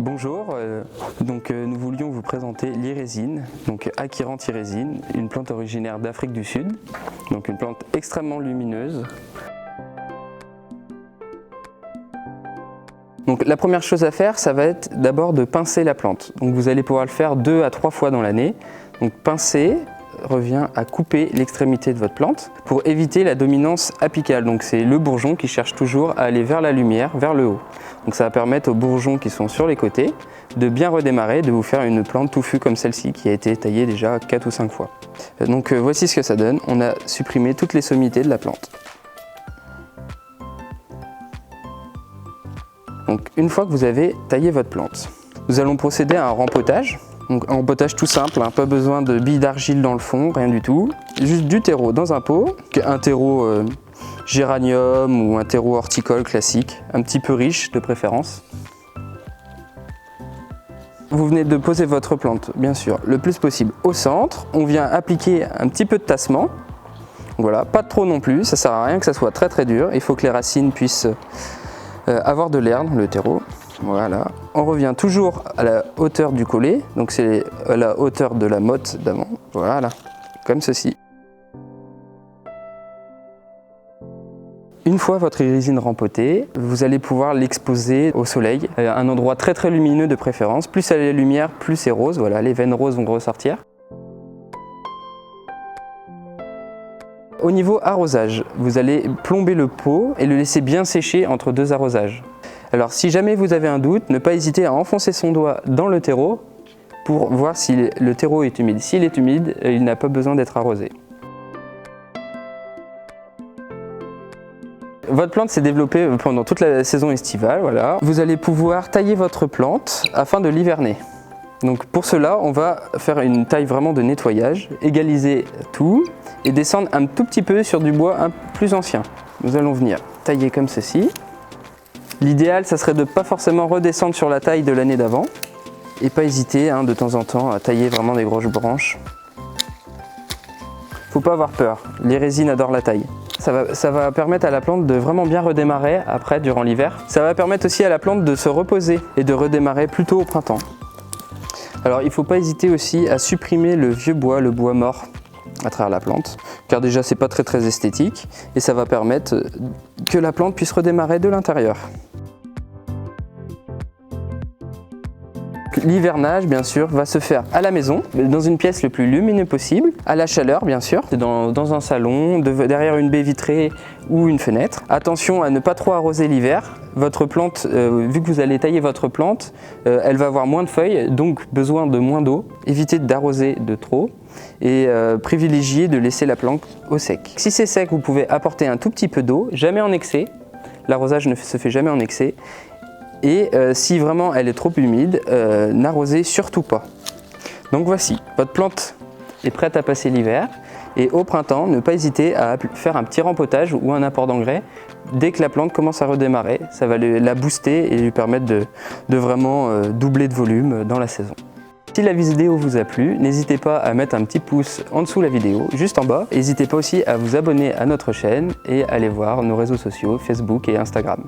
Bonjour, nous voulions vous présenter l'irésine, donc Acheranth-irésine, une plante originaire d'Afrique du Sud, donc une plante extrêmement lumineuse. Donc la première chose à faire, ça va être d'abord de pincer la plante. Donc vous allez pouvoir le faire 2 à 3 fois dans l'année. Donc pincer revient à couper l'extrémité de votre plante pour éviter la dominance apicale. Donc c'est le bourgeon qui cherche toujours à aller vers la lumière, vers le haut. Donc ça va permettre aux bourgeons qui sont sur les côtés de bien redémarrer, de vous faire une plante touffue comme celle-ci qui a été taillée déjà 4 ou 5 fois. Donc voici ce que ça donne. On a supprimé toutes les sommités de la plante. Donc une fois que vous avez taillé votre plante, nous allons procéder à un rempotage. Donc un rempotage tout simple, hein, pas besoin de billes d'argile dans le fond, rien du tout. Juste du terreau dans un pot, un terreau géranium ou un terreau horticole classique, un petit peu riche de préférence. Vous venez de poser votre plante, bien sûr, le plus possible au centre. On vient appliquer un petit peu de tassement. Voilà, pas trop non plus, ça sert à rien que ça soit très dur. Il faut que les racines puissent avoir de l'air dans le terreau. Voilà. On revient toujours à la hauteur du collet, donc c'est à la hauteur de la motte d'avant. Voilà, comme ceci. Une fois votre irésine rempotée, vous allez pouvoir l'exposer au soleil, à un endroit très lumineux de préférence. Plus elle a la lumière, plus c'est rose. Voilà, les veines roses vont ressortir. Au niveau arrosage, vous allez plomber le pot et le laisser bien sécher entre 2 arrosages. Alors si jamais vous avez un doute, ne pas hésiter à enfoncer son doigt dans le terreau pour voir si le terreau est humide. S'il est humide, il n'a pas besoin d'être arrosé. Votre plante s'est développée pendant toute la saison estivale. Voilà. Vous allez pouvoir tailler votre plante afin de l'hiverner. Donc pour cela, on va faire une taille vraiment de nettoyage, égaliser tout et descendre un tout petit peu sur du bois plus ancien. Nous allons venir tailler comme ceci. L'idéal, ça serait de ne pas forcément redescendre sur la taille de l'année d'avant et pas hésiter de temps en temps à tailler vraiment des grosses branches. Faut pas avoir peur, l'irésine adore la taille. Ça va permettre à la plante de vraiment bien redémarrer après durant l'hiver. Ça va permettre aussi à la plante de se reposer et de redémarrer plus tôt au printemps. Alors il ne faut pas hésiter aussi à supprimer le vieux bois, le bois mort à travers la plante, car déjà c'est pas très esthétique et ça va permettre que la plante puisse redémarrer de l'intérieur. L'hivernage, bien sûr, va se faire à la maison, dans une pièce le plus lumineuse possible, à la chaleur, bien sûr, dans un salon, derrière une baie vitrée ou une fenêtre. Attention à ne pas trop arroser l'hiver. Votre plante, vu que vous allez tailler votre plante, elle va avoir moins de feuilles, donc besoin de moins d'eau. Évitez d'arroser de trop et privilégiez de laisser la plante au sec. Si c'est sec, vous pouvez apporter un tout petit peu d'eau, jamais en excès. L'arrosage ne se fait jamais en excès. Et si vraiment elle est trop humide, n'arrosez surtout pas. Donc voici, votre plante est prête à passer l'hiver. Et au printemps, ne pas hésiter à faire un petit rempotage ou un apport d'engrais. Dès que la plante commence à redémarrer, ça va la booster et lui permettre de vraiment doubler de volume dans la saison. Si la vidéo vous a plu, n'hésitez pas à mettre un petit pouce en dessous de la vidéo, juste en bas. N'hésitez pas aussi à vous abonner à notre chaîne et à aller voir nos réseaux sociaux, Facebook et Instagram.